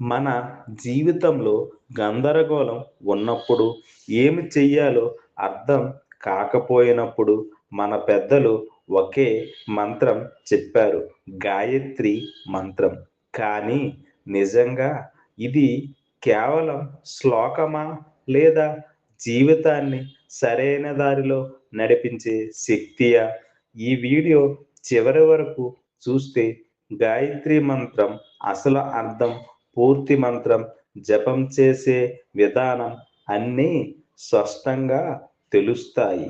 మన జీవితంలో గందరగోళం ఉన్నప్పుడు, ఏమి చెయ్యాలో అర్థం కాకపోయినప్పుడు మన పెద్దలు ఒకే మంత్రం చెప్పారు. గాయత్రి మంత్రం. కానీ నిజంగా ఇది కేవలం శ్లోకమా? లేదా జీవితాన్ని సరైన దారిలో నడిపించే శక్తియా? ఈ వీడియో చివరి వరకు చూస్తే గాయత్రి మంత్రం అసలు అర్థం, పూర్తి మంత్రం, జపం చేసే విధానం అన్నీ స్పష్టంగా తెలుస్తాయి.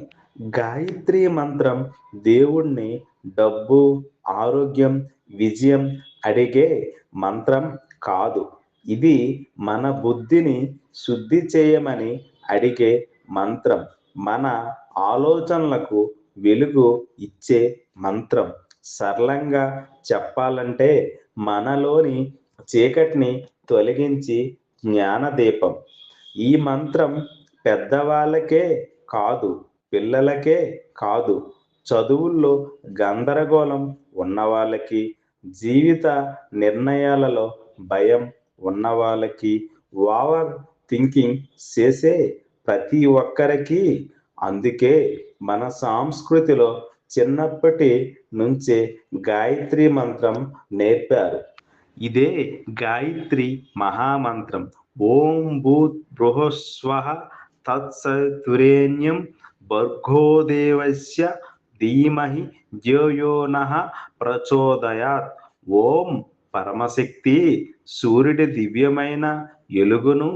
గాయత్రి మంత్రం దేవుణ్ణి డబ్బు, ఆరోగ్యం, విజయం అడిగే మంత్రం కాదు. ఇది మన బుద్ధిని శుద్ధి చేయమని అడిగే మంత్రం. మన ఆలోచనలకు వెలుగు ఇచ్చే మంత్రం. సరళంగా చెప్పాలంటే మనలోని చీకటిని తొలగించి జ్ఞానదీపం. ఈ మంత్రం పెద్దవాళ్ళకే కాదు, పిల్లలకే కాదు, చదువుల్లో గందరగోళం ఉన్నవాళ్ళకి, జీవిత నిర్ణయాలలో భయం ఉన్నవాళ్ళకి, ఓవర్ థింకింగ్ చేసే ప్రతి ఒక్కరికి. అందుకే మన సంస్కృతిలో చిన్నప్పటి నుంచే గాయత్రి మంత్రం నేర్పారు. ఇదే గాయత్రి మహామంత్రం. ఓం భూత్ బృహస్వః తత్సవితుర్వరేణ్యం భర్గోదేవస్య ధీమహి ధియో నః ప్రచోదయాత్. ఓం పరమశక్తి, సూర్యుడి దివ్యమైన ఎలుగును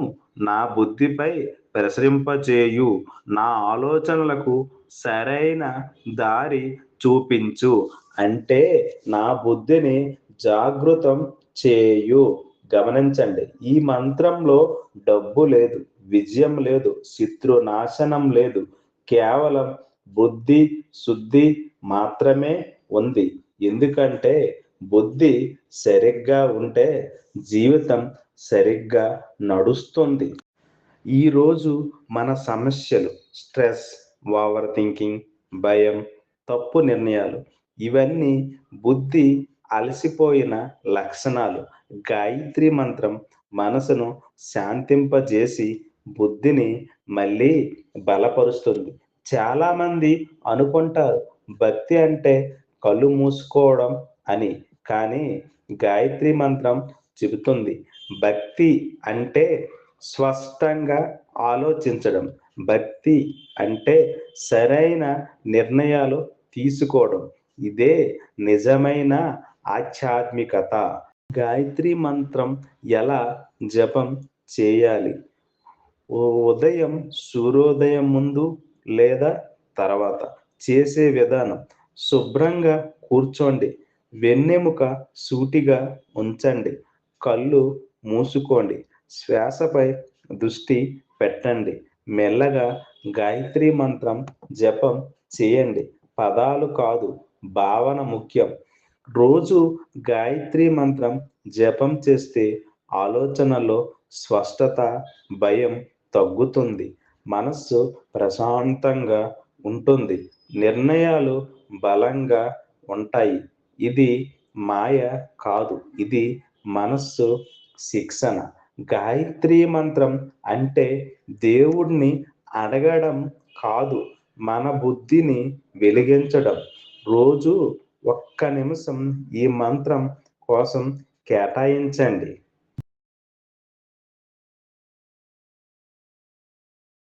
నా బుద్ధిపై ప్రసరింపజేయు. నా ఆలోచనలకు సరైన దారి చూపించు. అంటే నా బుద్ధిని జాగృతం చేయు. గమనించండి, ఈ మంత్రంలో డబ్బు లేదు, విజయం లేదు, శత్రు నాశనం లేదు. కేవలం బుద్ధి శుద్ధి మాత్రమే ఉంది. ఎందుకంటే బుద్ధి సరిగ్గా ఉంటే జీవితం సరిగ్గా నడుస్తుంది. ఈరోజు మన సమస్యలు స్ట్రెస్, ఓవర్ థింకింగ్, భయం, తప్పు నిర్ణయాలు, ఇవన్నీ బుద్ధి అలసిపోయిన లక్షణాలు. గాయత్రి మంత్రం మనసును శాంతింపజేసి బుద్ధిని మళ్ళీ బలపరుస్తుంది. చాలామంది అనుకుంటారు భక్తి అంటే కళ్ళు మూసుకోవడం అని. కానీ గాయత్రి మంత్రం చెబుతుంది భక్తి అంటే స్పష్టంగా ఆలోచించడం. భక్తి అంటే సరైన నిర్ణయాలు తీసుకోవడం. ఇదే నిజమైన ఆధ్యాత్మికత. గాయత్రి మంత్రం ఎలా జపం చేయాలి? ఉదయం సూర్యోదయం ముందు లేదా తర్వాత. చేసే విధానం: శుభ్రంగా కూర్చోండి, వెన్నెముక సూటిగా ఉంచండి, కళ్ళు మూసుకోండి, శ్వాసపై దృష్టి పెట్టండి, మెల్లగా గాయత్రి మంత్రం జపం చేయండి. పదాలు కాదు, భావన ముఖ్యం. రోజు గాయత్రి మంత్రం జపం చేస్తే ఆలోచనలో స్పష్టత, భయం తగ్గుతుంది, మనస్సు ప్రశాంతంగా ఉంటుంది, నిర్ణయాలు బలంగా ఉంటాయి. ఇది మాయ కాదు, ఇది మనస్సు శిక్షణ. గాయత్రి మంత్రం అంటే దేవుణ్ణి అడగడం కాదు, మన బుద్ధిని వెలిగించడం. రోజు ఒక్క నిమిషం ఈ మంత్రం కోసం కేటాయించండి.